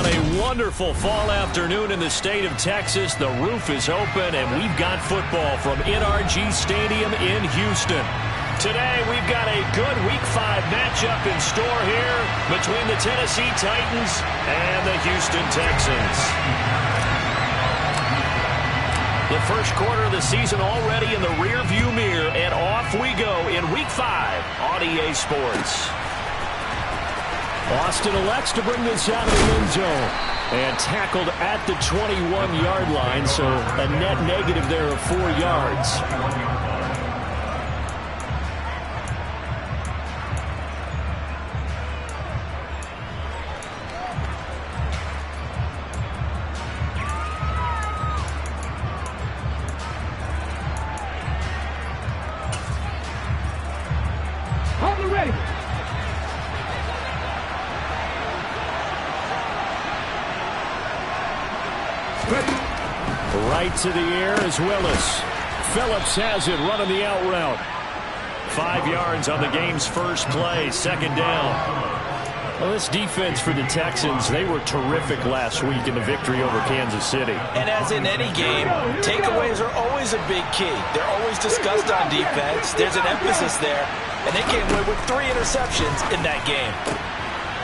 On a wonderful fall afternoon in the state of Texas, the roof is open, and we've got football from NRG Stadium in Houston. Today, we've got a good Week 5 matchup in store here between the Tennessee Titans and the Houston Texans. The first quarter of the season already in the rearview mirror, and off we go in Week 5 on EA Sports. Austin elects to bring this out of the end zone. And tackled at the 21-yard line, so a net negative there of 4 yards. Right to the air is Willis. Phillips has it, running the out route. 5 yards on the game's first play, second down. Well, this defense for the Texans, they were terrific last week in the victory over Kansas City. And as in any game, takeaways are always a big key. They're always discussed on defense. There's an emphasis there, and they came away with 3 interceptions in that game.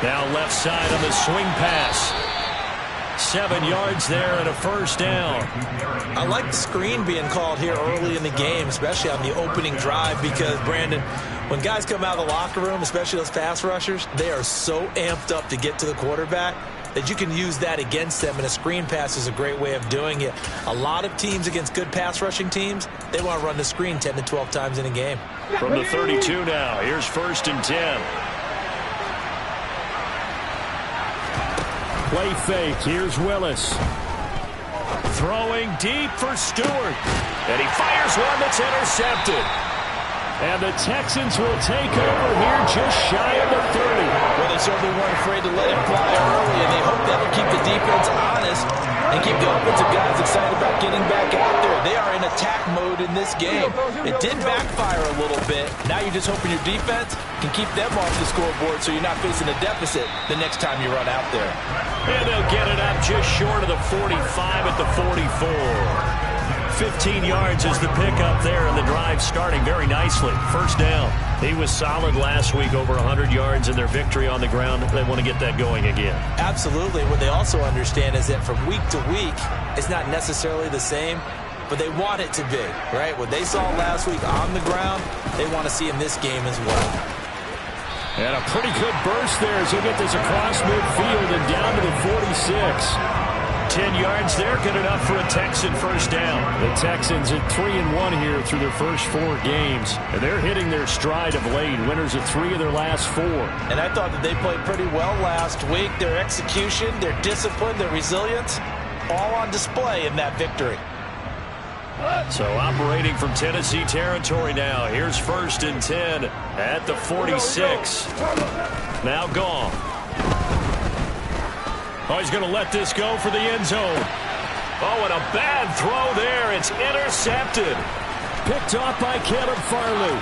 Now left side on the swing pass. 7 yards there and a first down. I like the screen being called here early in the game, especially on the opening drive, because, Brandon, when guys come out of the locker room, especially those pass rushers, they are so amped up to get to the quarterback that you can use that against them, and a screen pass is a great way of doing it. A lot of teams against good pass rushing teams, they want to run the screen 10 to 12 times in a game. From the 32 now, here's 1st and 10. Play fake. Here's Willis. Throwing deep for Stewart. And he fires one that's intercepted. And the Texans will take over here just shy of the 30. Well, they certainly weren't afraid to let it fly early, and they hope that'll keep the defense honest and keep the offensive guys excited about getting back out there. They are in attack mode in this game. It did backfire a little bit. Now you're just hoping your defense can keep them off the scoreboard so you're not facing a deficit the next time you run out there. And they'll get it up just short of the 45 at the 44. 15 yards is the pickup there, and the drive starting very nicely. First down. He was solid last week, over 100 yards in their victory on the ground. They want to get that going again. Absolutely. What they also understand is that from week to week, it's not necessarily the same, but they want it to be, right? What they saw last week on the ground, they want to see in this game as well. And a pretty good burst there as he'll get this across midfield and down to the 46. 10 yards there, good enough for a Texan first down. The Texans at 3-1 here through their first 4 games. And they're hitting their stride of late. Winners of 3 of their last 4. And I thought that they played pretty well last week. Their execution, their discipline, their resilience, all on display in that victory. So operating from Tennessee territory now. Here's 1st and 10 at the 46. Now gone. Oh, he's going to let this go for the end zone. Oh, and a bad throw there. It's intercepted. Picked off by Caleb Farley.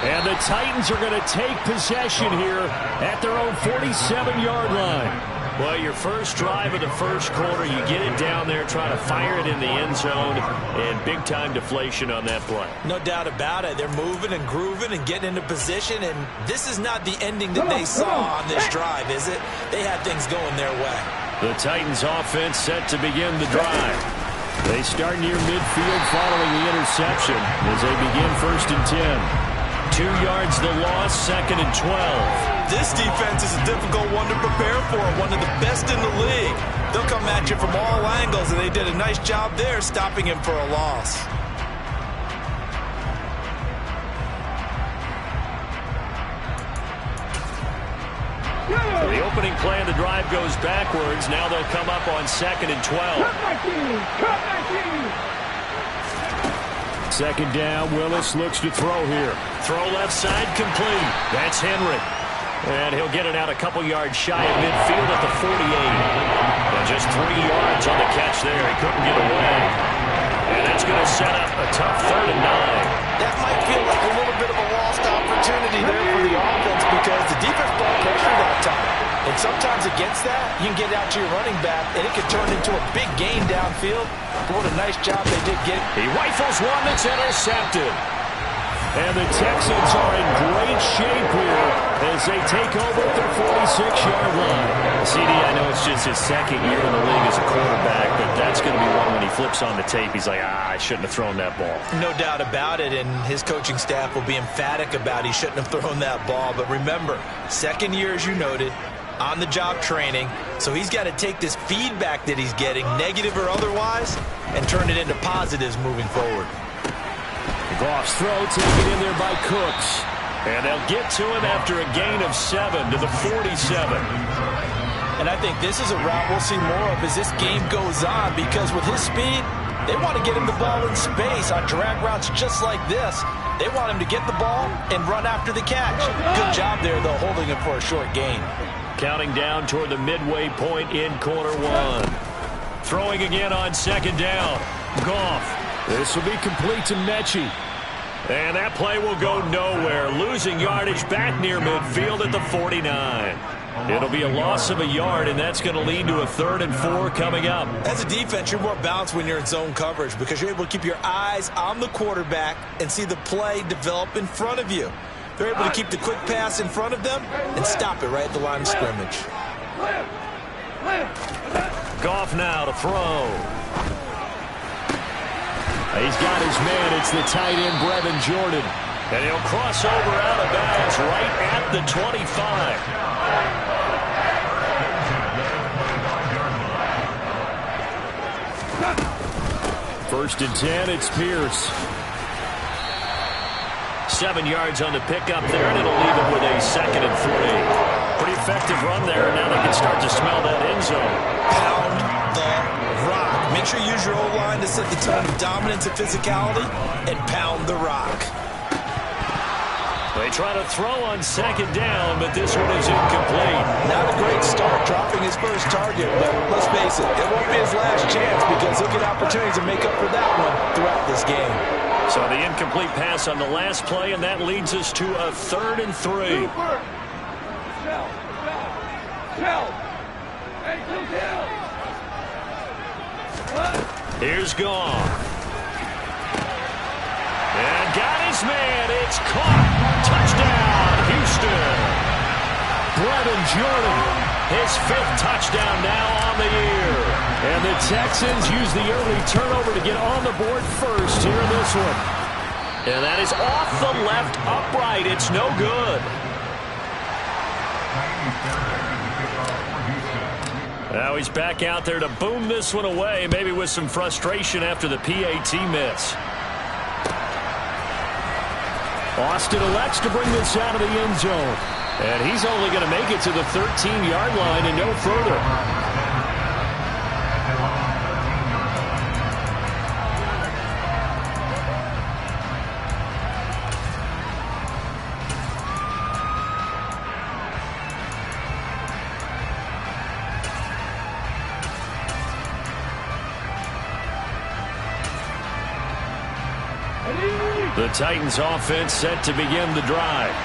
And the Titans are going to take possession here at their own 47-yard line. Well, your first drive of the first quarter, you get it down there, try to fire it in the end zone, and big-time deflation on that play. No doubt about it. They're moving and grooving and getting into position, and this is not the ending that they saw on this drive, is it? They had things going their way. The Titans offense set to begin the drive. They start near midfield following the interception as they begin 1st and 10. 2 yards the loss, 2nd and 12. This defense is a difficult one to prepare for, one of the best in the league. They'll come at you from all angles, and they did a nice job there stopping him for a loss. So the opening play of the drive goes backwards. Now they'll come up on 2nd and 12. Second down, Willis looks to throw here. Throw left side, complete. That's Henry. And he'll get it out a couple yards shy of midfield at the 48. And just 3 yards on the catch there. He couldn't get away. And that's going to set up a tough 3rd and 9. That might feel like a little bit of a lost opportunity opportunity there for the offense because the defense brought pressure that time. And sometimes against that, you can get out to your running back, and it could turn into a big gain downfield. But what a nice job they did get. He rifles one that's intercepted. And the Texans are in great shape here as they take over at their 46-yard line. CD, I know it's just his second year in the league as a quarterback, but that's going to be one when he flips on the tape. He's like, I shouldn't have thrown that ball. No doubt about it, and his coaching staff will be emphatic about he shouldn't have thrown that ball. But remember, second year, as you noted, on-the-job training, so he's got to take this feedback that he's getting, negative or otherwise, and turn it into positives moving forward. Goff's throw taken in there by Cooks. And they'll get to him after a gain of 7 to the 47. And I think this is a route we'll see more of as this game goes on, because with his speed, they want to get him the ball in space on drag routes just like this. They want him to get the ball and run after the catch. Good job there, though, holding him for a short gain. Counting down toward the midway point in quarter one. Throwing again on second down. Goff. This will be complete to Mechie. And that play will go nowhere. Losing yardage back near midfield at the 49. It'll be a loss of a yard, and that's going to lead to a 3rd and 4 coming up. As a defense, you're more balanced when you're in zone coverage because you're able to keep your eyes on the quarterback and see the play develop in front of you. They're able to keep the quick pass in front of them and stop it right at the line of scrimmage. Goff now to throw. He's got his man. It's the tight end, Brevin Jordan. And he'll cross over out of bounds right at the 25. First and 10, it's Pierce. 7 yards on the pickup there, and it'll leave him with a 2nd and 3. Pretty effective run there, and now they can start to smell that end zone. Pound the rock. Make sure you use your O-line to set the tone of dominance and physicality, and pound the rock. They try to throw on second down, but this one is incomplete. Not a great start, dropping his first target, but let's face it, it won't be his last chance because he'll get opportunities to make up for that one throughout this game. So the incomplete pass on the last play, and that leads us to a 3rd and 3. Here's Goff. And got his man. It's caught. Touchdown, Houston. Brevin Jordan, his 5th touchdown now on the year. And the Texans use the early turnover to get on the board first here in this one. And that is off the left upright. It's no good. Now he's back out there to boom this one away, maybe with some frustration after the PAT miss. Austin elects to bring this out of the end zone. And he's only going to make it to the 13-yard line and no further. The Titans offense set to begin the drive.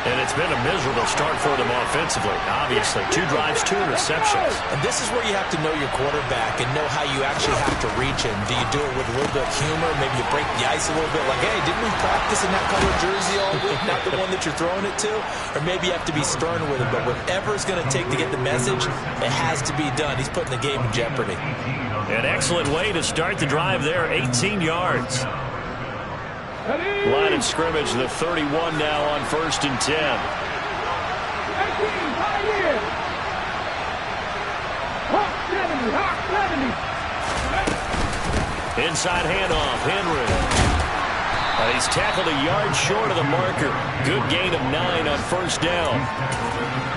And it's been a miserable start for them offensively. Obviously, 2 drives, 2 interceptions. And this is where you have to know your quarterback and know how you actually have to reach him. Do you do it with a little bit of humor? Maybe you break the ice a little bit like, hey, didn't we practice in that color jersey all week? Not the one that you're throwing it to? Or maybe you have to be stern with him. But whatever it's going to take to get the message, it has to be done. He's putting the game in jeopardy. An excellent way to start the drive there, 18 yards. Line of scrimmage, the 31 now on 1st and 10. Inside handoff, Henry. He's tackled a yard short of the marker. Good gain of 9 on 1st down.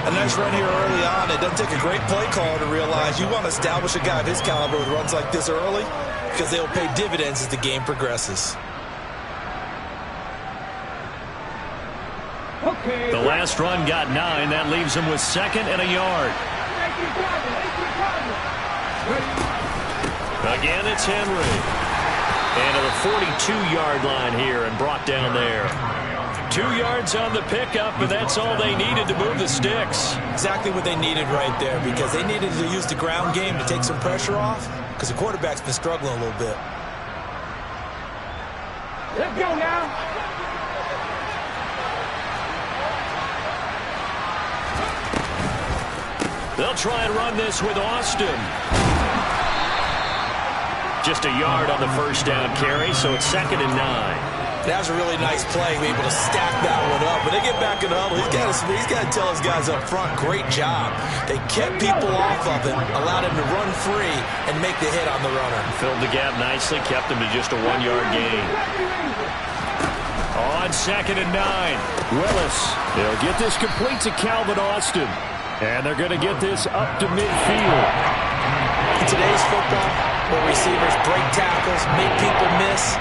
A nice run here early on. It doesn't take a great play caller to realize you want to establish a guy of his caliber with runs like this early because they'll pay dividends as the game progresses. The last run got 9. That leaves him with 2nd and a yard. Again, it's Henry. And to the 42-yard line here and brought down there. 2 yards on the pickup, and that's all they needed to move the sticks. Exactly what they needed right there, because they needed to use the ground game to take some pressure off, because the quarterback's been struggling a little bit. Let's go now. They'll try and run this with Austin. Just a yard on the first down carry, so it's 2nd and 9. That was a really nice play, be able to stack that one up. But they get back in the huddle. He's got to tell his guys up front, great job. They kept people off of him, allowed him to run free, and make the hit on the runner. Filled the gap nicely, kept him to just a 1-yard gain. On 2nd and 9, Willis. They'll get this complete to Calvin Austin. And they're going to get this up to midfield. In today's football, where receivers break tackles, make people miss,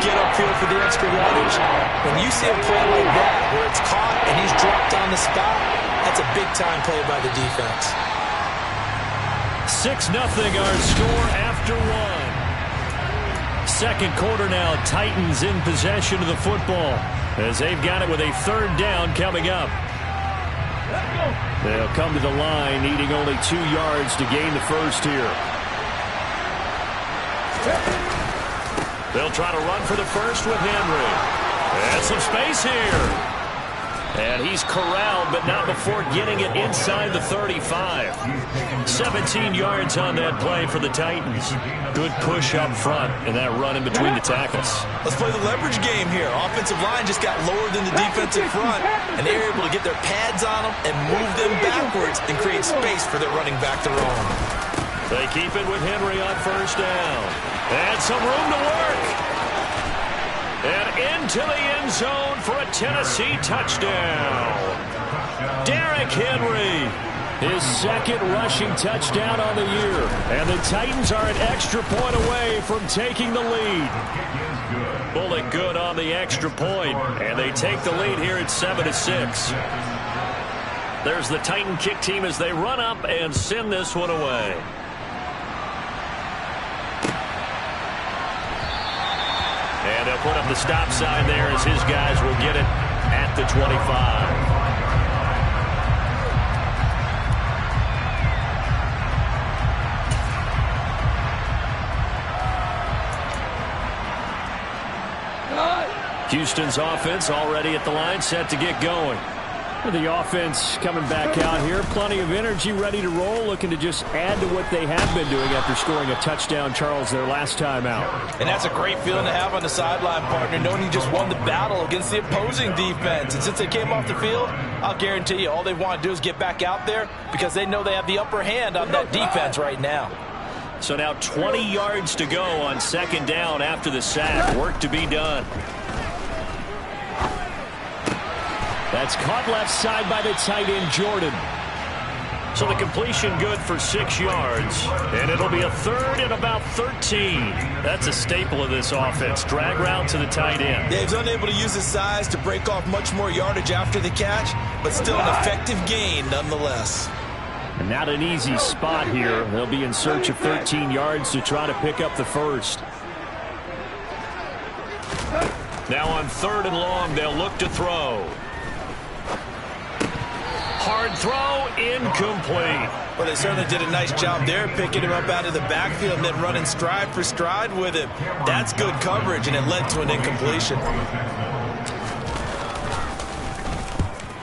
get upfield for the extra yardage, when you see a play like that where it's caught and he's dropped on the spot, that's a big-time play by the defense. 6-0 our score after 1. Second quarter now, Titans in possession of the football as they've got it with a 3rd down coming up. They'll come to the line, needing only 2 yards to gain the first here. They'll try to run for the first with Henry. And some space here. And he's corralled, but not before getting it inside the 35. 17 yards on that play for the Titans. Good push up front and that run in between the tackles. Let's play the leverage game here. Offensive line just got lower than the defensive front, and they were able to get their pads on them and move them backwards and create space for their running back to roam. They keep it with Henry on first down. And some room to work. And into the end zone for a Tennessee touchdown. Derrick Henry, his 2nd rushing touchdown on the year. And the Titans are an extra point away from taking the lead. Bullet good on the extra point, and they take the lead here at 7-6. There's the Titan kick team as they run up and send this one away. And they'll put up the stop sign there as his guys will get it at the 25. Houston's offense already at the line, set to get going. The offense coming back out here. Plenty of energy, ready to roll, looking to just add to what they have been doing after scoring a touchdown, Charles, their last time out. And that's a great feeling to have on the sideline, partner, knowing you just won the battle against the opposing defense. And since they came off the field, I'll guarantee you all they want to do is get back out there because they know they have the upper hand on that defense right now. So now 20 yards to go on 2nd down after the sack. Work to be done. That's caught left side by the tight end, Jordan. So the completion good for 6 yards. And it'll be a 3rd and about 13. That's a staple of this offense. Drag route to the tight end. Dave's unable to use his size to break off much more yardage after the catch, but still an effective gain nonetheless. And not an easy spot here. They'll be in search of 13 yards to try to pick up the first. Now on 3rd and long, they'll look to throw. Hard throw, incomplete. Well, they certainly did a nice job there, picking him up out of the backfield and then running stride for stride with him. That's good coverage, and it led to an incompletion.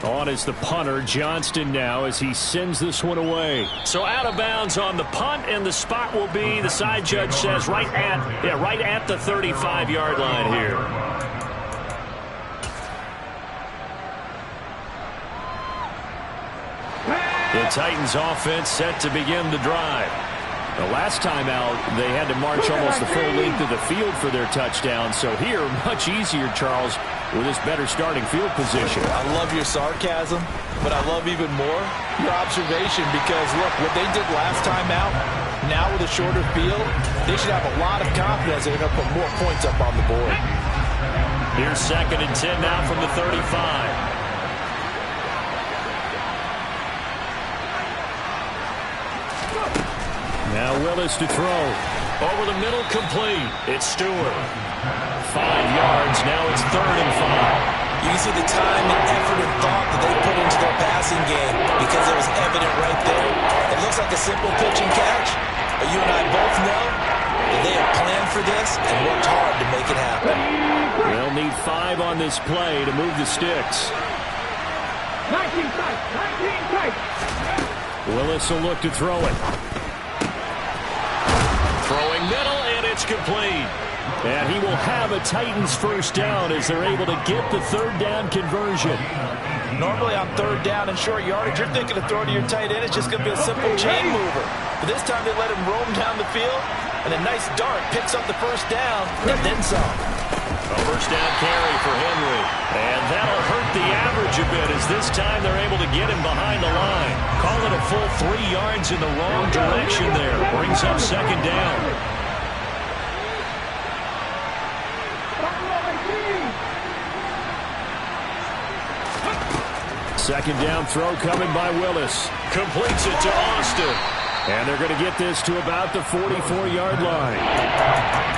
On is the punter, Johnston, now as he sends this one away. So out of bounds on the punt, and the spot will be, the side judge says, right at the 35-yard line here. The Titans offense set to begin the drive. The last time out, they had to march almost the full length of the field for their touchdown. So here, much easier, Charles, with this better starting field position. I love your sarcasm, but I love even more your observation because, look, what they did last time out, now with a shorter field, they should have a lot of confidence they're going to put more points up on the board. Here's 2nd and 10 now from the 35. Now Willis to throw. Over the middle, complete. It's Stewart. 5 yards. Now it's 3rd and 5. You can see the time and effort and thought that they put into their passing game because it was evident right there. It looks like a simple pitch and catch, but you and I both know that they have planned for this and worked hard to make it happen. They'll need 5 on this play to move the sticks. 19 strikes, 19 strikes. Willis will look to throw it. Throwing middle, and it's complete. And he will have a Titans first down as they're able to get the third down conversion. Normally on third down and short yardage, you're thinking of throwing to your tight end. It's just going to be a simple chain mover. But this time they let him roam down the field, and a nice dart picks up the first down, and then some. A first down carry for Henry. And that'll hurt the average a bit as this time they're able to get him behind the line. Call it a full 3 yards in the wrong direction there. Brings up second down. Second down throw coming by Willis. Completes it to Austin. And they're going to get this to about the 44-yard line.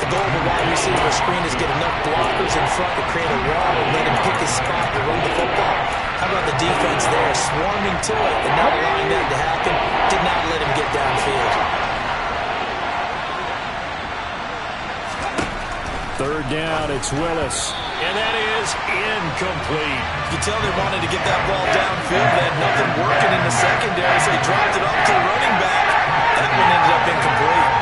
The goal of the wide receiver screen is get enough blockers in front to create a wall and let him pick his spot to run the football. How about the defense there, swarming to it and not allowing that to happen? Did not let him get downfield. Third down, it's Willis. And that is incomplete. You tell they wanted to get that ball downfield. They had nothing working in the secondary, so they dropped it off to the running back. That one ended up incomplete.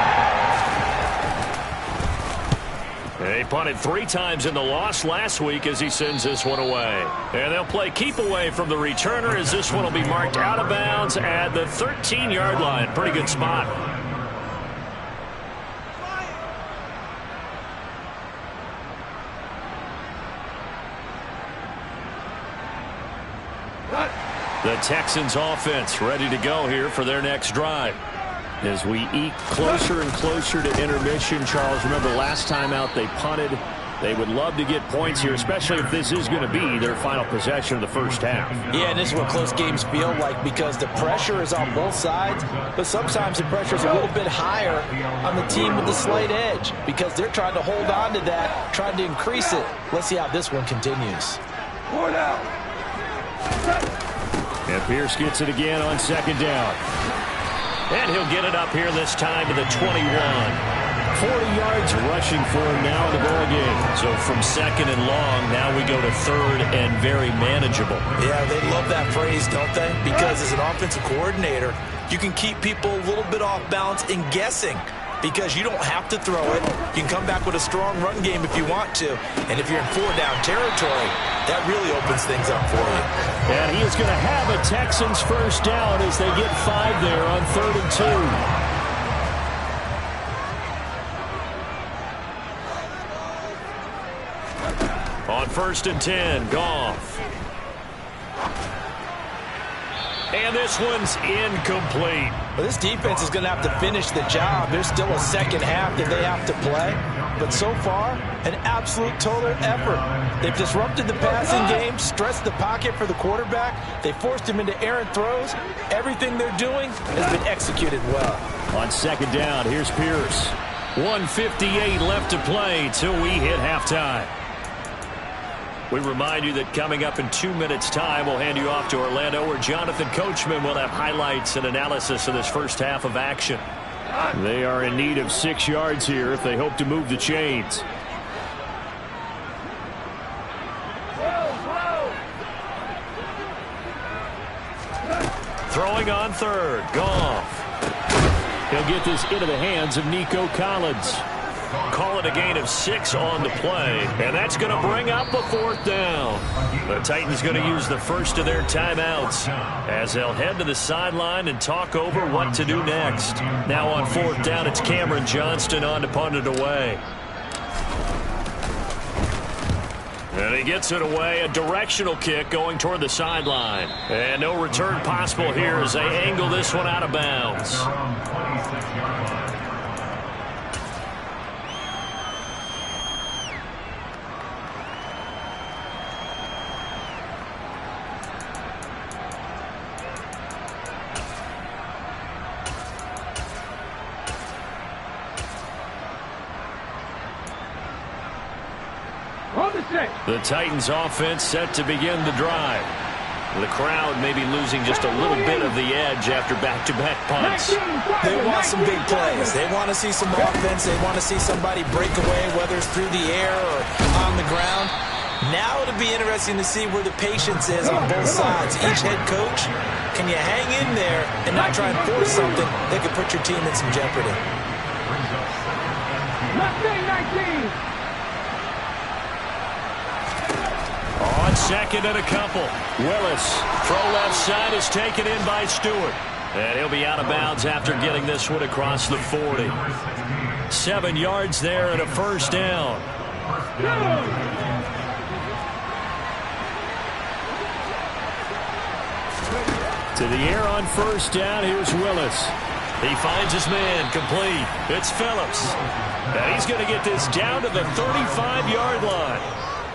They punted 3 times in the loss last week as he sends this one away. And they'll play keep away from the returner as this one will be marked out of bounds at the 13-yard line. Pretty good spot. The Texans offense ready to go here for their next drive. As we eke closer and closer to intermission, Charles, remember last time out they punted. They would love to get points here, especially if this is going to be their final possession of the first half. Yeah, and this is what close games feel like because the pressure is on both sides, but sometimes the pressure is a little bit higher on the team with the slight edge because they're trying to hold on to that, trying to increase it. Let's see how this one continues. And Pierce gets it again on second down. And he'll get it up here this time to the 21. 40 yards rushing for him now in the ball game. So from second and long, now we go to third and very manageable. Yeah, they love that phrase, don't they? Because as an offensive coordinator, you can keep people a little bit off balance and guessing because you don't have to throw it. You can come back with a strong run game if you want to. And if you're in 4-down territory, that really opens things up for you. And he is going to have a Texans first down as they get 5 there on 3rd and 2. On 1st and 10, Goff. And this one's incomplete. Well, this defense is going to have to finish the job. There's still a second half that they have to play. But so far, an absolute total effort. They've disrupted the passing game, stressed the pocket for the quarterback. They forced him into errant throws. Everything they're doing has been executed well. On second down, here's Pierce. 1:58 left to play till we hit halftime. We remind you that coming up in 2 minutes' time, we'll hand you off to Orlando, where Jonathan Coachman will have highlights and analysis of this first half of action. They are in need of 6 yards here if they hope to move the chains. Throwing on third, Goff. He'll get this into the hands of Nico Collins. Call it a gain of 6 on the play, and that's going to bring up a 4th down. The Titans going to use the first of their timeouts as they'll head to the sideline and talk over what to do next. Now on 4th down, it's Cameron Johnston on to punt it away. And he gets it away, a directional kick going toward the sideline. And no return possible here as they angle this one out of bounds. Number 6. The Titans offense set to begin the drive. The crowd may be losing just a little bit of the edge after back-to-back punts. They want some big plays. They want to see some offense. They want to see somebody break away, whether it's through the air or on the ground. Now it'll be interesting to see where the patience is on both sides. Each head coach, can you hang in there and not try and force something that could put your team in some jeopardy? Mustang 19. On second and a couple. Willis, throw left side, is taken in by Stewart. And he'll be out of bounds after getting this one across the 40. 7 yards there and a first down. To the air on first down, here's Willis. He finds his man, complete. It's Phillips. And he's going to get this down to the 35-yard line.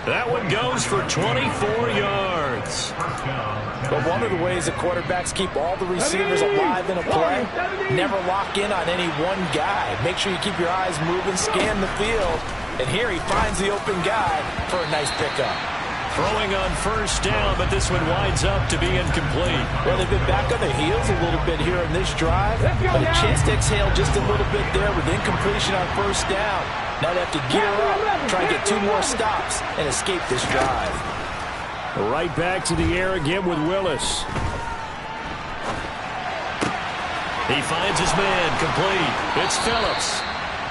That one goes for 24 yards. But one of the ways the quarterbacks keep all the receivers alive in a play, never lock in on any one guy. Make sure you keep your eyes moving, scan the field. And here he finds the open guy for a nice pickup. Throwing on first down, but this one winds up to be incomplete. Well, they've been back on their heels a little bit here in this drive, but a chance to exhale just a little bit there with incompletion on first down. Now they have to gear up, try and get 2 more stops, and escape this drive. Right back to the air again with Willis. He finds his man, complete. It's Phillips.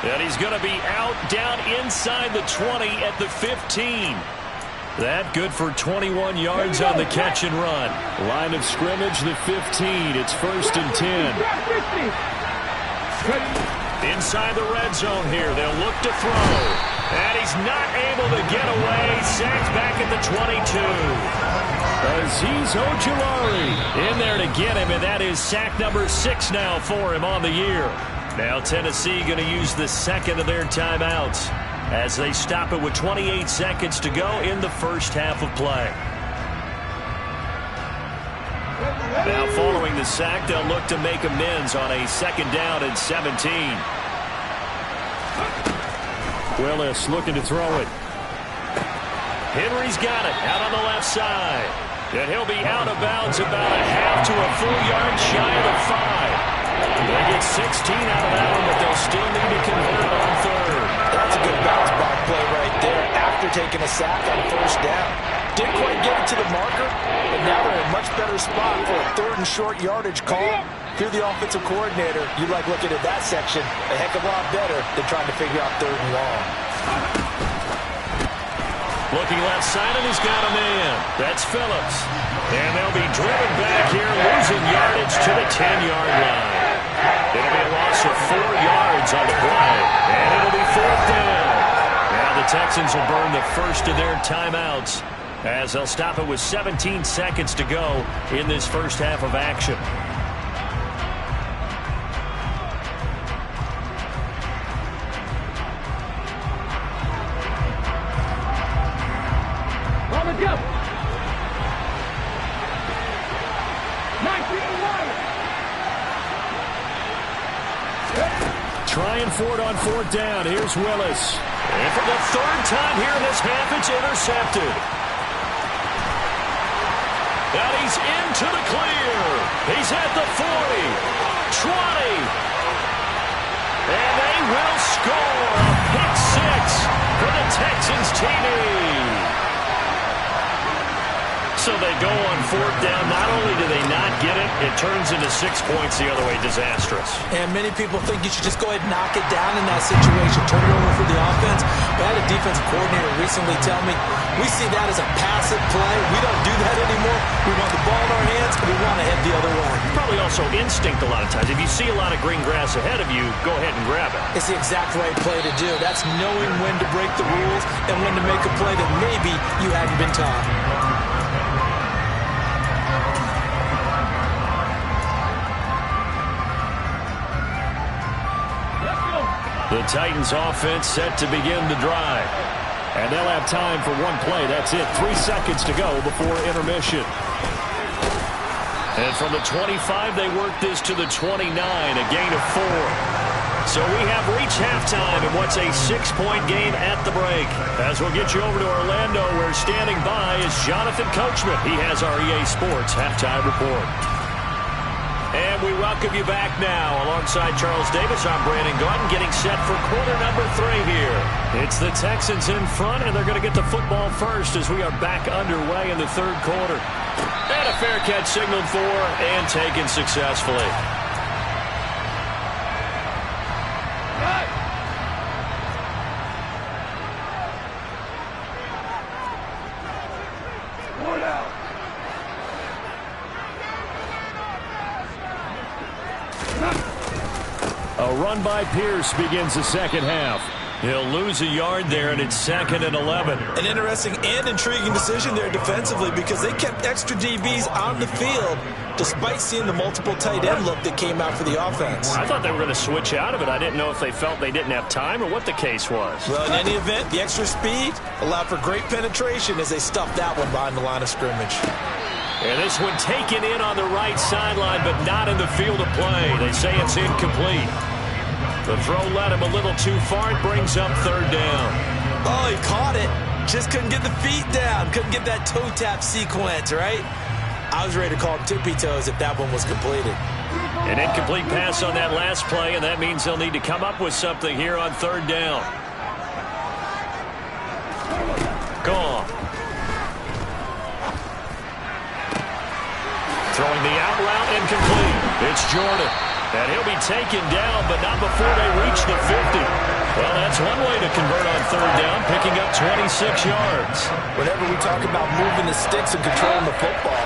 And he's going to be out, down inside the 20 at the 15. That good for 21 yards on the catch and run. Line of scrimmage, the 15. It's first and 10. Inside the red zone here. They'll look to throw. And he's not able to get away. Sacked back at the 22. Azeez Ojulari in there to get him, and that is sack number 6 now for him on the year. Now Tennessee going to use the second of their timeouts as they stop it with 28 seconds to go in the first half of play. Now following the sack, they'll look to make amends on a second down and 17. Willis looking to throw it. Henry's got it out on the left side. And he'll be out of bounds about a half to a full yard shy of the 5. They get 16 out of that one, but they'll still need to convert on third. That's a good bounce back play right there after taking a sack on first down. Didn't quite get it to the marker, but now they're in a much better spot for a third and short yardage call. If you're the offensive coordinator, you like looking at that section a heck of a lot better than trying to figure out third and long. Looking left side, and he's got a man. That's Phillips. And they'll be driven back here, losing yardage to the 10-yard line. It'll be a loss of 4 yards on the play, and it'll be fourth down. Now the Texans will burn the first of their timeouts as they'll stop it with 17 seconds to go in this first half of action. On the jump. 19 wide. Trying for it on fourth down. Here's Willis. And for the third time here in this half, it's intercepted. And he's into the clear. He's at the 40, 20. And they will score a pick 6 for the Texans TV. So they go on fourth down. Not only do they not get it, it turns into 6 points the other way. Disastrous. And many people think you should just go ahead and knock it down in that situation. Turn it over for the offense. But I had a defensive coordinator recently tell me, we see that as a passive play. We don't do that anymore. We want the ball in our hands, and we want to head the other way. Probably also instinct a lot of times. If you see a lot of green grass ahead of you, go ahead and grab it. It's the exact right play to do. That's knowing when to break the rules and when to make a play that maybe you hadn't been taught. The Titans offense set to begin the drive. And they'll have time for one play. That's it. 3 seconds to go before intermission. And from the 25, they work this to the 29, a gain of 4. So we have reached halftime in what's a 6-point game at the break. As we'll get you over to Orlando, where standing by is Jonathan Coachman. He has our EA Sports halftime report. And we welcome you back now. Alongside Charles Davis, I'm Brandon Gaudin, getting set for quarter number 3 here. It's the Texans in front, and they're going to get the football first as we are back underway in the third quarter. And a fair catch signaled for and taken successfully. A run by Pierce begins the second half. He'll lose a yard there, and it's 2nd and 11. An interesting and intriguing decision there defensively because they kept extra DBs on the field despite seeing the multiple tight end look that came out for the offense. I thought they were going to switch out of it. I didn't know if they felt they didn't have time or what the case was. Well, in any event, the extra speed allowed for great penetration as they stuffed that one behind the line of scrimmage. And this one taken in on the right sideline, but not in the field of play. They say it's incomplete. The throw led him a little too far. It brings up 3rd down. Oh, he caught it. Just couldn't get the feet down. Couldn't get that toe tap sequence, right? I was ready to call him tippy toes if that one was completed. An incomplete pass on that last play, and that means they'll need to come up with something here on 3rd down. Gone. Throwing the out route, incomplete. It's Jordan. And he'll be taken down, but not before they reach the 50. Well, that's one way to convert on 3rd down, picking up 26 yards. Whenever we talk about moving the sticks and controlling the football,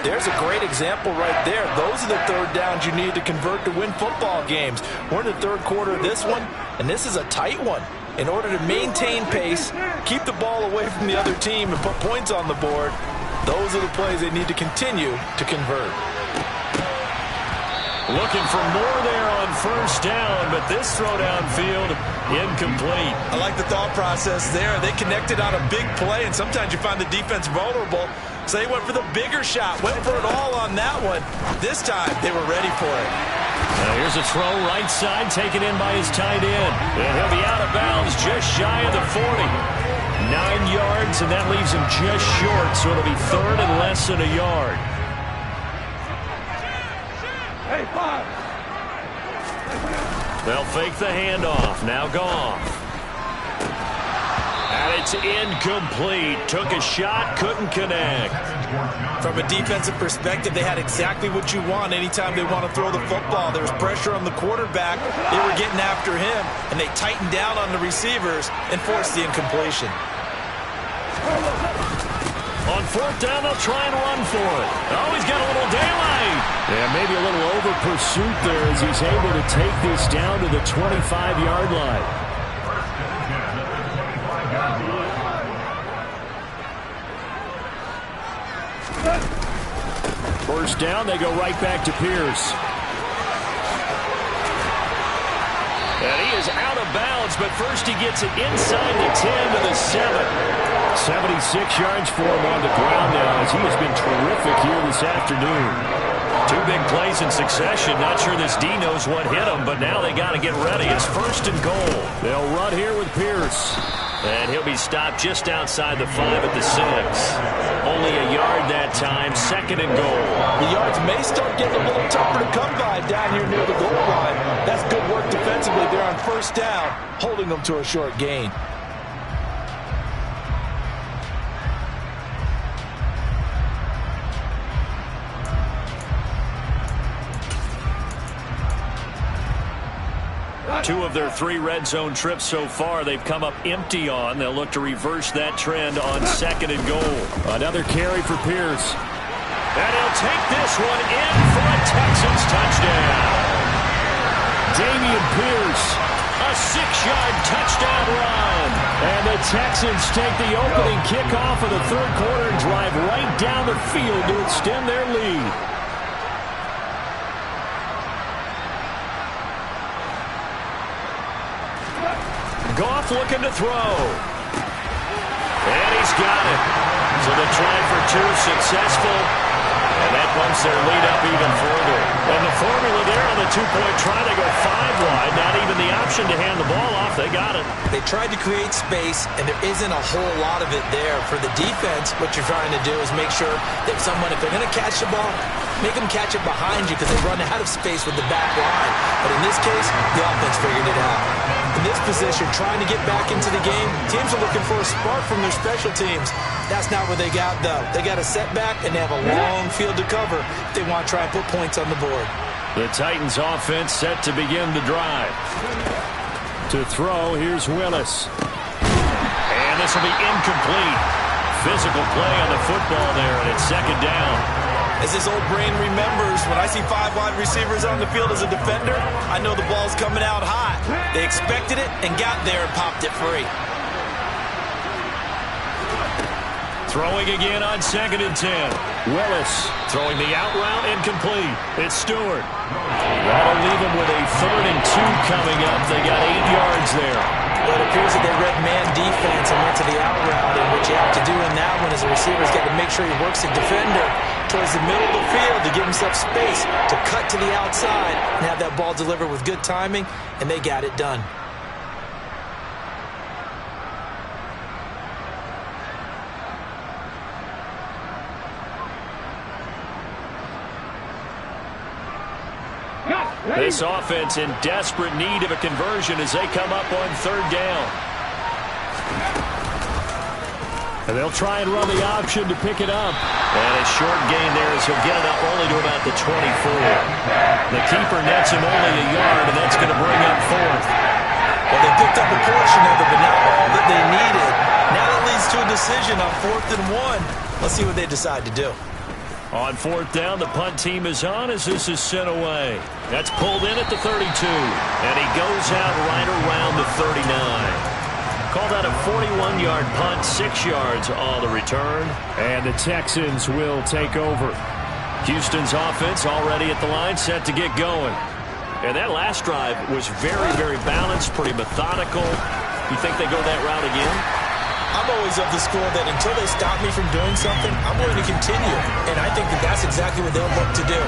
there's a great example right there. Those are the 3rd downs you need to convert to win football games. We're in the 3rd quarter of this one, and this is a tight one. In order to maintain pace, keep the ball away from the other team, and put points on the board, those are the plays they need to continue to convert. Looking for more there on 1st down, but this throw downfield, incomplete. I like the thought process there. They connected on a big play, and sometimes you find the defense vulnerable, so they went for the bigger shot, went for it all on that one. This time, they were ready for it. Now here's a throw right side, taken in by his tight end. And he'll be out of bounds just shy of the 40. 9 yards, and that leaves him just short, so it'll be 3rd and less than a yard. They'll fake the handoff. Now Goff. And it's incomplete. Took a shot, couldn't connect. From a defensive perspective, they had exactly what you want anytime they want to throw the football. There was pressure on the quarterback. They were getting after him, and they tightened down on the receivers and forced the incompletion. On 4th down, they'll try and run for it. Oh, he's got a little daylight. Yeah, maybe a little over pursuit there as he's able to take this down to the 25-yard line. First down, they go right back to Pierce. And he is out of bounds, but first he gets it inside the 10 to the 7. 76 yards for him on the ground now as he has been terrific here this afternoon. 2 big plays in succession. Not sure this D knows what hit him, but now they got to get ready. It's 1st and goal. They'll run here with Pierce. And he'll be stopped just outside the 5 at the 6. Only a yard that time. 2nd and goal. The yards may start getting a little tougher to come by down here near the goal line. That's good work defensively there on 1st down, holding them to a short gain. Two of their 3 red zone trips so far they've come up empty on. They'll look to reverse that trend on 2nd and goal. Another carry for Pierce. And he'll take this one in for a Texans touchdown. Dameon Pierce, a 6-yard touchdown run. And the Texans take the opening kickoff of the 3rd quarter and drive right down the field to extend their lead. Goff looking to throw. And he's got it. So the try for 2 successful. And that bumps their lead up even further. And the formula there on the two-point try, they go 5 wide. Not even the option to hand the ball off. They got it. They tried to create space, and there isn't a whole lot of it there. For the defense, what you're trying to do is make sure that someone, if they're going to catch the ball, make them catch it behind you because they run out of space with the back line. But in this case, the offense figured it out. In this position, trying to get back into the game, teams are looking for a spark from their special teams. That's not what they got, though. They got a setback, and they have a long field to cover if they want to try and put points on the board. The Titans offense set to begin the drive. To throw, here's Willis. And this will be incomplete. Physical play on the football there, and it's second down. As his old brain remembers, when I see 5 wide receivers on the field as a defender, I know the ball's coming out hot. They expected it and got there and popped it free. Throwing again on 2nd and 10. Willis throwing the out route incomplete. It's Stewart. That'll leave him with a 3rd and 2 coming up. They got 8 yards there. Well, it appears that they read man defense and went to the out route. And what you have to do in that one as a receiver is got to make sure he works the defender towards the middle of the field to give himself space to cut to the outside and have that ball delivered with good timing, and they got it done. This offense in desperate need of a conversion as they come up on 3rd down. And they'll try and run the option to pick it up. And a short gain there as he'll get it up only to about the 24. The keeper nets him only a yard, and that's going to bring up 4th. Well, they picked up a portion of it, but not all that they needed. Now that leads to a decision on 4th and 1. Let's see what they decide to do. On 4th down, the punt team is on as this is sent away. That's pulled in at the 32. And he goes out right around the 39. Called out a 41-yard punt, 6 yards on the return. And the Texans will take over. Houston's offense already at the line, set to get going. And that last drive was very, very balanced, pretty methodical. You think they go that route again? I'm always of the school that until they stop me from doing something, I'm going to continue. And I think that that's exactly what they'll look to do.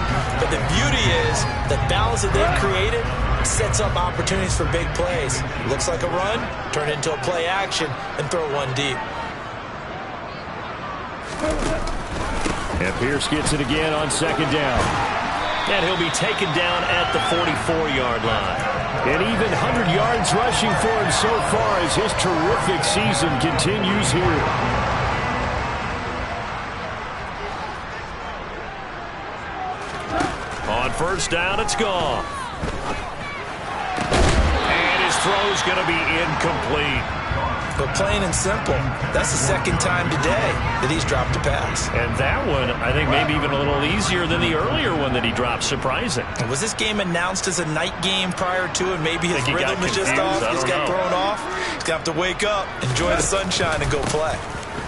But the beauty is the balance that they've created sets up opportunities for big plays. Looks like a run, turn it into a play action, and throw one deep. And Pierce gets it again on 2nd down. And he'll be taken down at the 44-yard line. And even 100 yards rushing for him so far as his terrific season continues here. On 1st down, it's gone. And his throw's going to be incomplete. But plain and simple, that's the 2nd time today that he's dropped a pass. And that one, I think, maybe even a little easier than the earlier one that he dropped. Surprising. Was this game announced as a night game prior to it? Maybe his rhythm was just off. He's got thrown off. He's going to have to wake up, enjoy the sunshine, and go play.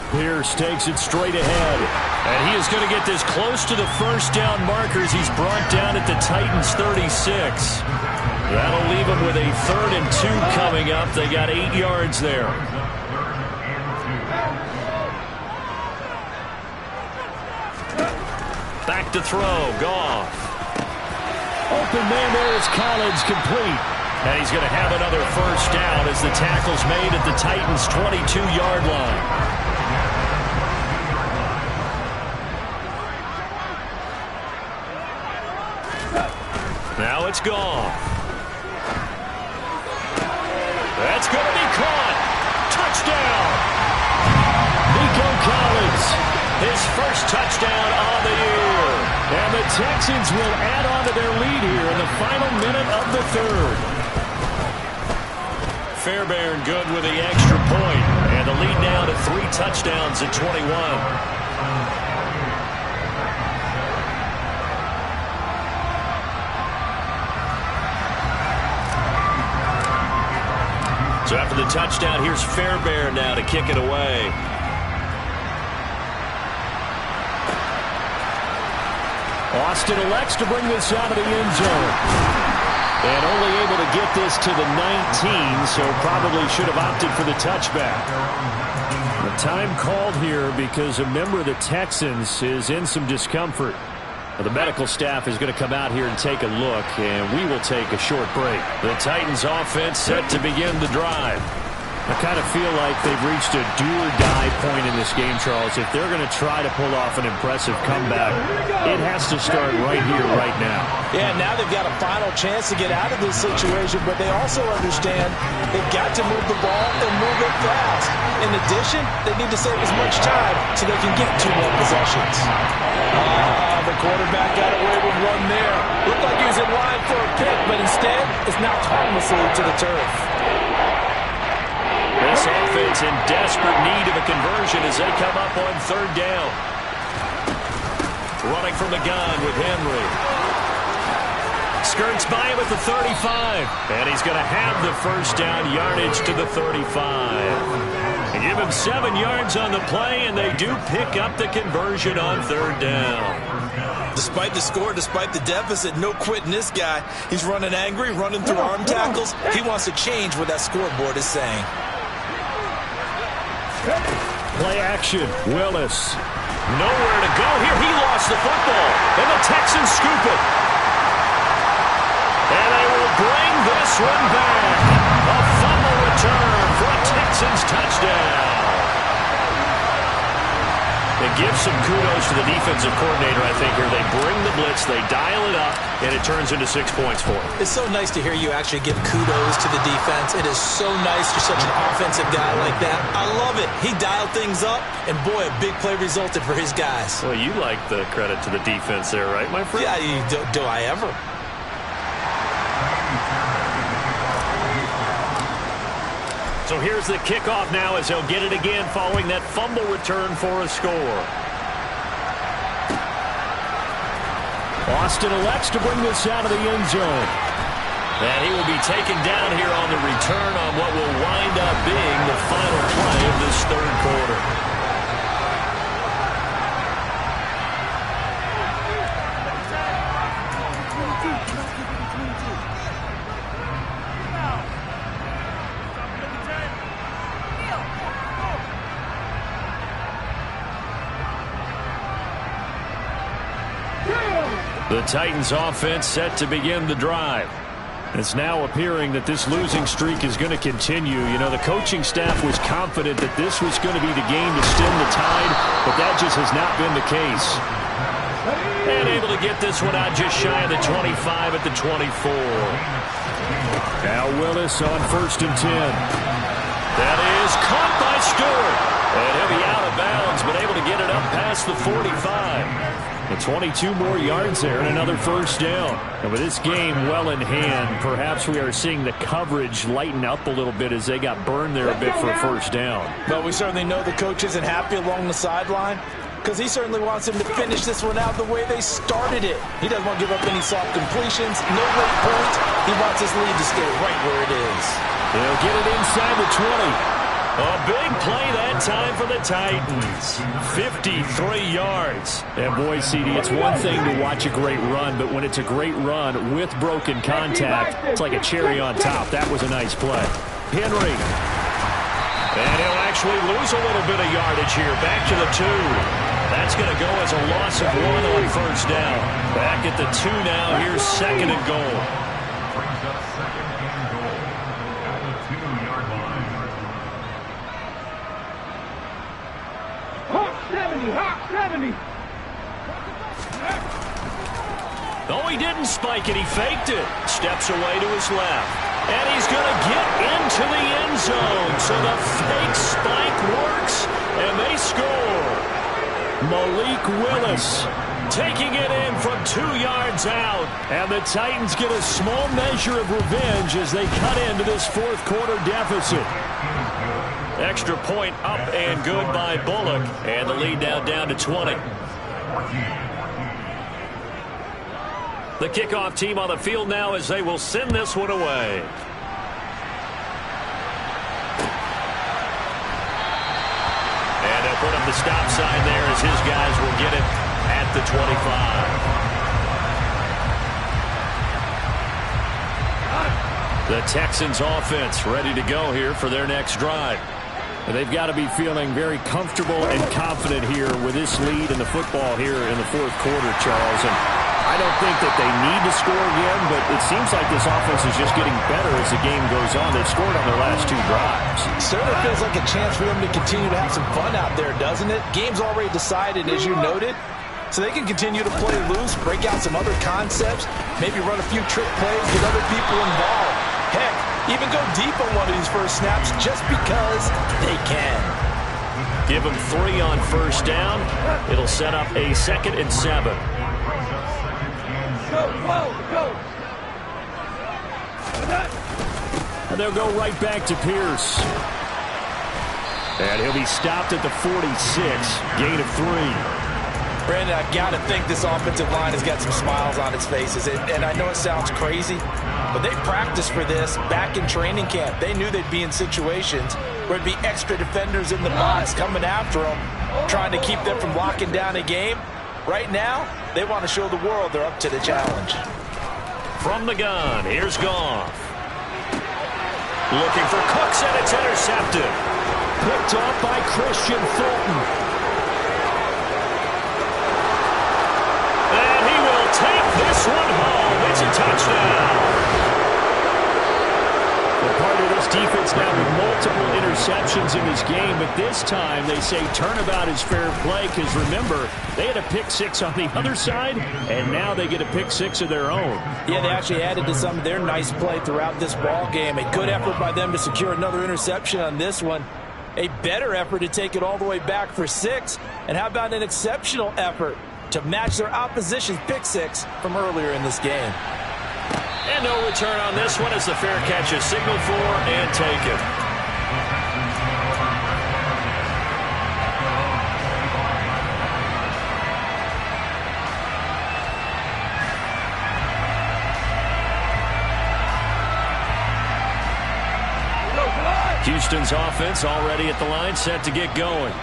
Pierce takes it straight ahead. And he is going to get this close to the 1st down markers. He's brought down at the Titans' 36. That'll leave him with a 3rd and 2 coming up. They got 8 yards there. Back to throw. Goff. Open man there is Collins, complete. And he's going to have another 1st down as the tackle's made at the Titans' 22-yard line. Now it's Goff. That's going to be caught. Touchdown. Nico Collins, his 1st touchdown on the year. And the Texans will add on to their lead here in the final minute of the 3rd. Fairbairn good with the extra point. And the lead now to 3 touchdowns at 21. So after the touchdown, here's Fairbairn now to kick it away. Austin elects to bring this out of the end zone. And only able to get this to the 19, so probably should have opted for the touchback. The time called here because a member of the Texans is in some discomfort. The medical staff is going to come out here and take a look, and we will take a short break. The Titans offense set to begin the drive. I kind of feel like they've reached a do-or-die point in this game, Charles. If they're going to try to pull off an impressive comeback, it has to start right here, right now. Yeah, now they've got a final chance to get out of this situation, but they also understand they've got to move the ball and move it fast. In addition, they need to save as much time so they can get 2 more possessions. The quarterback got away with one there. Looked like he was in line for a pick, but instead it's knocked harmlessly to the turf. This offense in desperate need of a conversion as they come up on 3rd down. Running from the gun with Henry. Skirts by him at the 35. And he's going to have the 1st down yardage to the 35. They give him 7 yards on the play, and they do pick up the conversion on 3rd down. Despite the score, despite the deficit, no quitting this guy. He's running angry, running through arm tackles. He wants to change what that scoreboard is saying. Play action. Willis. Nowhere to go here. He lost the football. And the Texans scoop it. And they will bring this one back. A fumble return for a Texans touchdown. It gives some kudos to the defensive coordinator, I think, here. They bring the blitz, they dial it up, and it turns into 6 points for them. It's so nice to hear you actually give kudos to the defense. It is so nice for such an offensive guy like that. I love it. He dialed things up, and boy, a big play resulted for his guys. Well, you like the credit to the defense there, right, my friend? Yeah, do I ever? So here's the kickoff now as he'll get it again following that fumble return for a score. Austin elects to bring this out of the end zone. And he will be taken down here on the return on what will wind up being the final play of this 3rd quarter. The Titans offense set to begin the drive. It's now appearing that this losing streak is going to continue. You know, the coaching staff was confident that this was going to be the game to stem the tide, but that just has not been the case. And able to get this one out just shy of the 25 at the 24. Now Willis on 1st and 10. That is caught by Stewart. And he'll be out of bounds, but able to get it up past the 45. The 22 more yards there and another 1st down. And with this game well in hand, perhaps we are seeing the coverage lighten up a little bit as they got burned there a bit for a 1st down. But we certainly know the coach isn't happy along the sideline because he certainly wants him to finish this one out the way they started it. He doesn't want to give up any soft completions, no late points. He wants his lead to stay right where it is. They'll get it inside the 20. A big play that time for the Titans. 53 yards. And boy, CD, it's one thing to watch a great run, but when it's a great run with broken contact, it's like a cherry on top. That was a nice play. Henry. And he'll actually lose a little bit of yardage here. Back to the 2. That's going to go as a loss of 1 on 1st down. Back at the 2 now. Here's 2nd and goal. Brings up 2nd and goal at the 2-yard line. Hawk 70, Hawk 70. Oh, he didn't spike it. He faked it. Steps away to his left. And he's going to get into the end zone. So the fake spike works, and they score. Malik Willis taking it in from 2 yards out. And the Titans get a small measure of revenge as they cut into this 4th quarter deficit. Extra point up and good by Bullock. And the lead now down to 20. The kickoff team on the field now as they will send this one away. And they'll put up the stop sign there as his guys will get it at the 25. The Texans offense ready to go here for their next drive. They've got to be feeling very comfortable and confident here with this lead in the football here in the fourth quarter, Charles. And I don't think that they need to score again, but it seems like this offense is just getting better as the game goes on. They've scored on their last 2 drives. Certainly feels like a chance for them to continue to have some fun out there, doesn't it? Game's already decided, as you noted, so they can continue to play loose, break out some other concepts, maybe run a few trick plays, get other people involved. Heck, even go deep on one of these first snaps just because they can. Give them 3 on first down. It'll set up a 2nd and 7. Go. And they'll go right back to Pierce. And he'll be stopped at the 46, gain of 3. Brandon, I've got to think this offensive line has got some smiles on its faces. And I know it sounds crazy, but they practiced for this back in training camp. They knew they'd be in situations where there'd be extra defenders in the box coming after them, trying to keep them from locking down a game. Right now, they want to show the world they're up to the challenge. From the gun, here's Goff. Looking for Cooks, and it's intercepted. Picked off by Christian Fulton. And he will take this one home. It's a touchdown. Well, part of this defense now with multiple interceptions in this game, but this time they say turnabout is fair play because, remember, they had a pick 6 on the other side, and now they get a pick 6 of their own. Yeah, they actually added to some of their nice play throughout this ball game. A good effort by them to secure another interception on this one. A better effort to take it all the way back for 6. And how about an exceptional effort to match their opposition's pick 6 from earlier in this game. And no return on this one as the fair catch is signaled for and taken. Houston's offense already at the line, set to get going.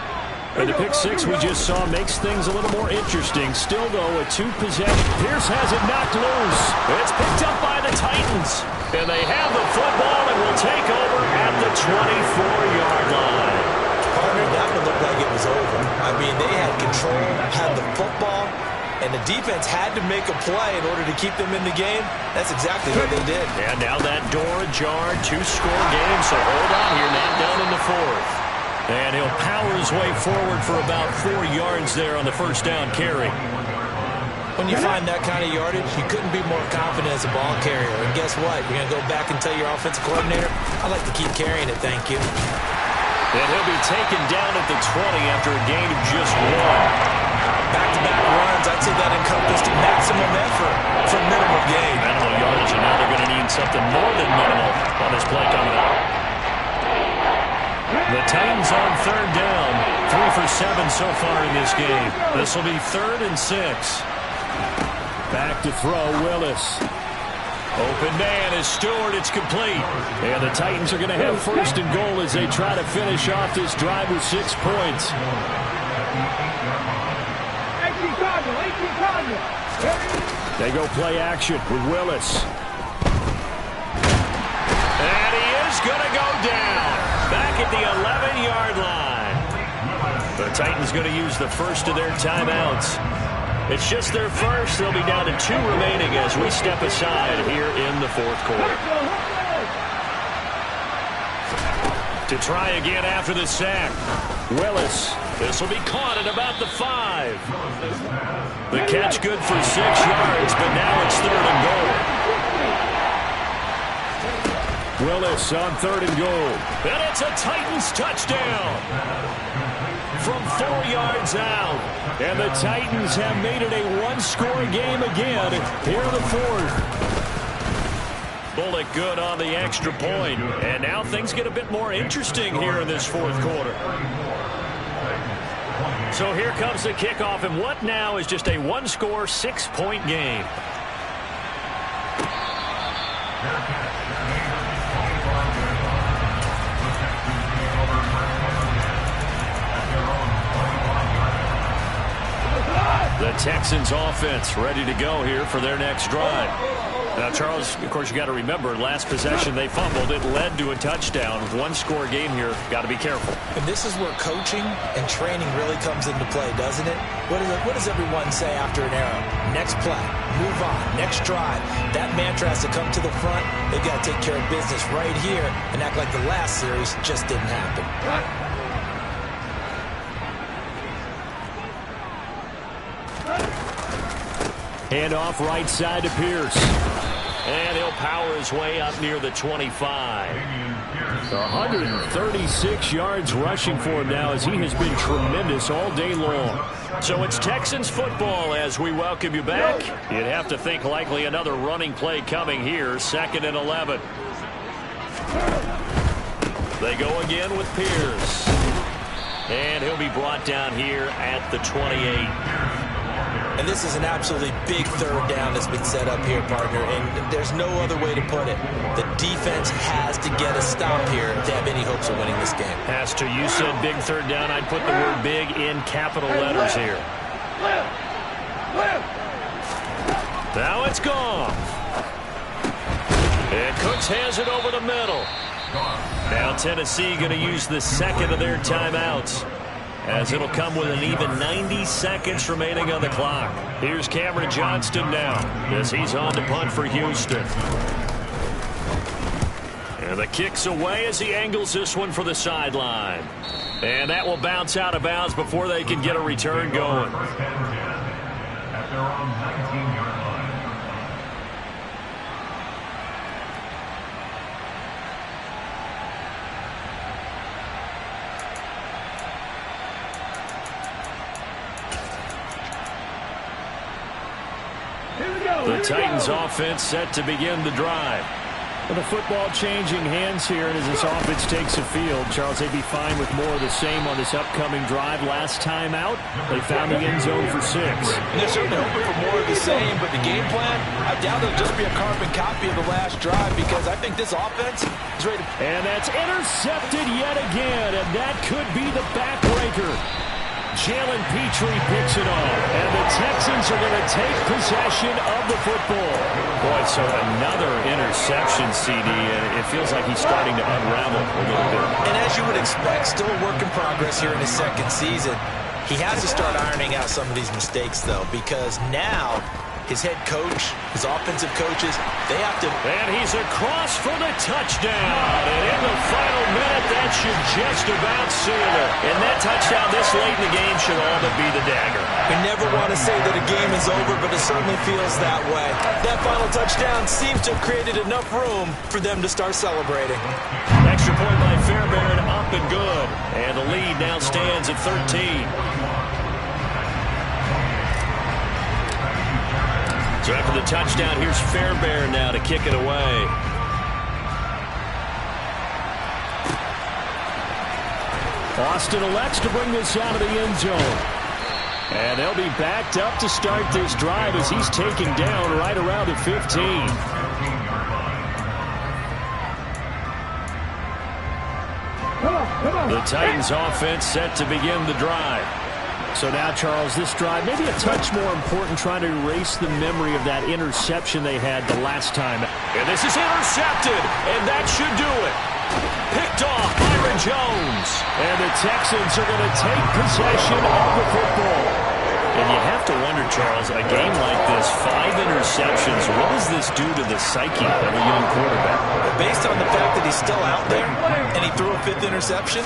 And the pick 6 we just saw makes things a little more interesting. Still, though, a 2-possession. Pierce has it knocked loose. It's picked up by the Titans. And they have the football and will take over at the 24-yard line. Partner, that would look like it was over. I mean, they had control, had the football, and the defense had to make a play in order to keep them in the game. That's exactly what they did. And now that door ajar, 2-score game, so hold on here, not done in the 4th. And he'll power his way forward for about 4 yards there on the first down carry. When you find that kind of yardage, you couldn't be more confident as a ball carrier. And guess what? You're going to go back and tell your offensive coordinator, I'd like to keep carrying it, thank you. And he'll be taken down at the 20 after a gain of just 1. Back-to-back runs, I'd say that encompassed maximum effort for minimal gain. Minimal yardage, and now they're going to need something more than minimal on this play coming up. The Titans on 3rd down. 3 for 7 so far in this game. This will be 3rd and 6. Back to throw, Willis. Open man is Stewart. It's complete. And the Titans are going to have 1st and goal as they try to finish off this drive with 6 points. 18 Cardinal. They go play action with Willis. And he is going to go down. Back at the 11-yard line. The Titans going to use the first of their timeouts. It's just their first. They'll be down to 2 remaining as we step aside here in the 4th quarter. To try again after the sack. Willis. This will be caught at about the 5. The catch good for 6 yards, but now it's 3rd and goal. Willis on 3rd and goal. And it's a Titans touchdown from 4 yards out. And the Titans have made it a 1-score game again here in the 4th. Bullock good on the extra point. And now things get a bit more interesting here in this 4th quarter. So here comes the kickoff, and what now is just a 1-score, 6-point game. The Texans offense ready to go here for their next drive. Now, Charles, of course, you got to remember, last possession they fumbled. It led to a touchdown. One-score game here. Got to be careful. And this is where coaching and training really comes into play, doesn't it? What does everyone say after an error? Next play, move on, next drive. That mantra has to come to the front. They've got to take care of business right here and act like the last series just didn't happen. Handoff right side to Pierce. And he'll power his way up near the 25. 136 yards rushing for him now as he has been tremendous all day long. So it's Texans football as we welcome you back. You'd have to think likely another running play coming here. 2nd and 11. They go again with Pierce. And he'll be brought down here at the 28. And this is an absolutely big 3rd down that's been set up here, partner, and there's no other way to put it. The defense has to get a stop here to have any hopes of winning this game. Has to. You said big 3rd down. I'd put the word big in capital letters here. Now it's gone. And Cooks has it over the middle. Now Tennessee going to use the 2nd of their timeouts, as it'll come with an even 90 seconds remaining on the clock. Here's Cameron Johnston now as he's on to punt for Houston. And the kick's away as he angles this one for the sideline. And that will bounce out of bounds before they can get a return going. At their own 19-yard line. The Titans offense set to begin the drive. With the football changing hands here, and as this offense takes the field, Charles, they'd be fine with more of the same on this upcoming drive. Last time out, they found the end zone for 6. And they're certainly hoping for more of the same, but the game plan, I doubt it'll just be a carbon copy of the last drive, because I think this offense is ready to... And that's intercepted yet again, and that could be the backbreaker. Jalen Petrie picks it off, and the Texans are going to take possession of the football. Boy, so another interception, CD, and it feels like he's starting to unravel a little bit. And as you would expect, still a work in progress here in his 2nd season. He has to start ironing out some of these mistakes, though, because now his head coach, his offensive coaches, they have to... And he's across for the touchdown. And in the final minute, that should just about seal it. And that touchdown this late in the game should all but be the dagger. We never want to say that a game is over, but it certainly feels that way. That final touchdown seems to have created enough room for them to start celebrating. Extra point by Fairbairn, up and good. And the lead now stands at 13. So after the touchdown, here's Fairbairn now to kick it away. Austin elects to bring this out of the end zone. And they'll be backed up to start this drive as he's taken down right around the 15. The Titans offense set to begin the drive. So now, Charles, this drive maybe a touch more important, trying to erase the memory of that interception they had the last time. And this is intercepted, and that should do it. Picked off Byron Jones. And the Texans are going to take possession of the football. And you have to wonder, Charles, a game like this, 5 interceptions, what does this do to the psyche of a young quarterback? Based on the fact that he's still out there and he threw a 5th interception,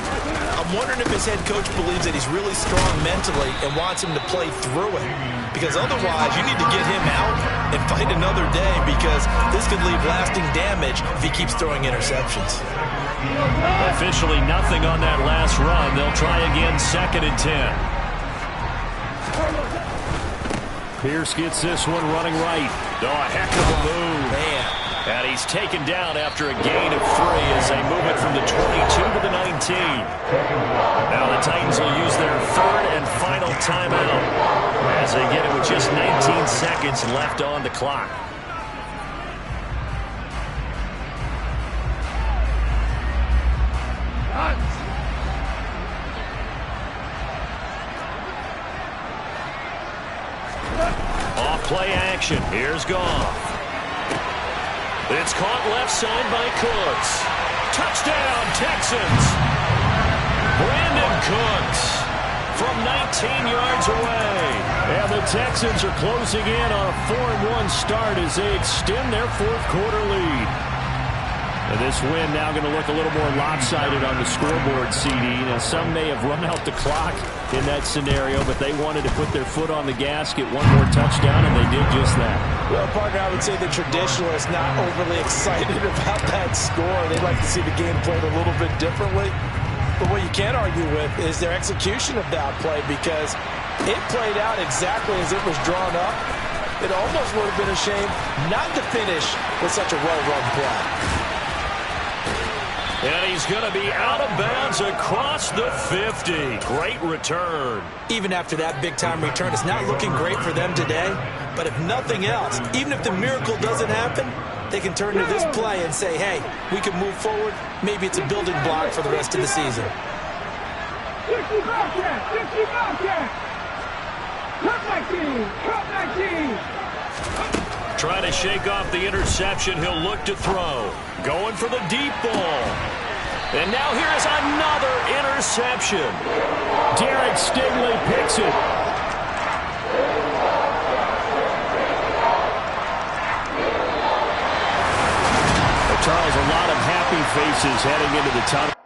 I'm wondering if his head coach believes that he's really strong mentally and wants him to play through it. Because otherwise, you need to get him out and fight another day, because this could leave lasting damage if he keeps throwing interceptions. Officially nothing on that last run. They'll try again, 2nd and 10. Pierce gets this one running right. Oh, a heck of a move. Man. And he's taken down after a gain of 3 as they move it from the 22 to the 19. Now the Titans will use their 3rd and final timeout as they get it with just 19 seconds left on the clock. action. Here's Goff. It's caught left side by Cooks. Touchdown, Texans. Brandon Cooks from 19 yards away. And the Texans are closing in on a 4-1 start as they extend their fourth quarter lead. And this win now going to look a little more lopsided on the scoreboard, CD. Now, some may have run out the clock in that scenario, but they wanted to put their foot on the gas, get one more touchdown, and they did just that. Well, partner, I would say the traditionalists not overly excited about that score. They'd like to see the game played a little bit differently. But what you can't argue with is their execution of that play, because it played out exactly as it was drawn up. It almost would have been a shame not to finish with such a well-run play. And he's going to be out of bounds across the 50. Great return. Even after that big-time return, it's not looking great for them today. But if nothing else, even if the miracle doesn't happen, they can turn to this play and say, hey, we can move forward. Maybe it's a building block for the rest of the season. 60 Bobcat! 60 Bobcat! Cut 19! Cut 19! Trying to shake off the interception. He'll look to throw. Going for the deep ball. And now here is another interception. Derek Stingley picks it. Charles, a lot of happy faces heading into the tunnel.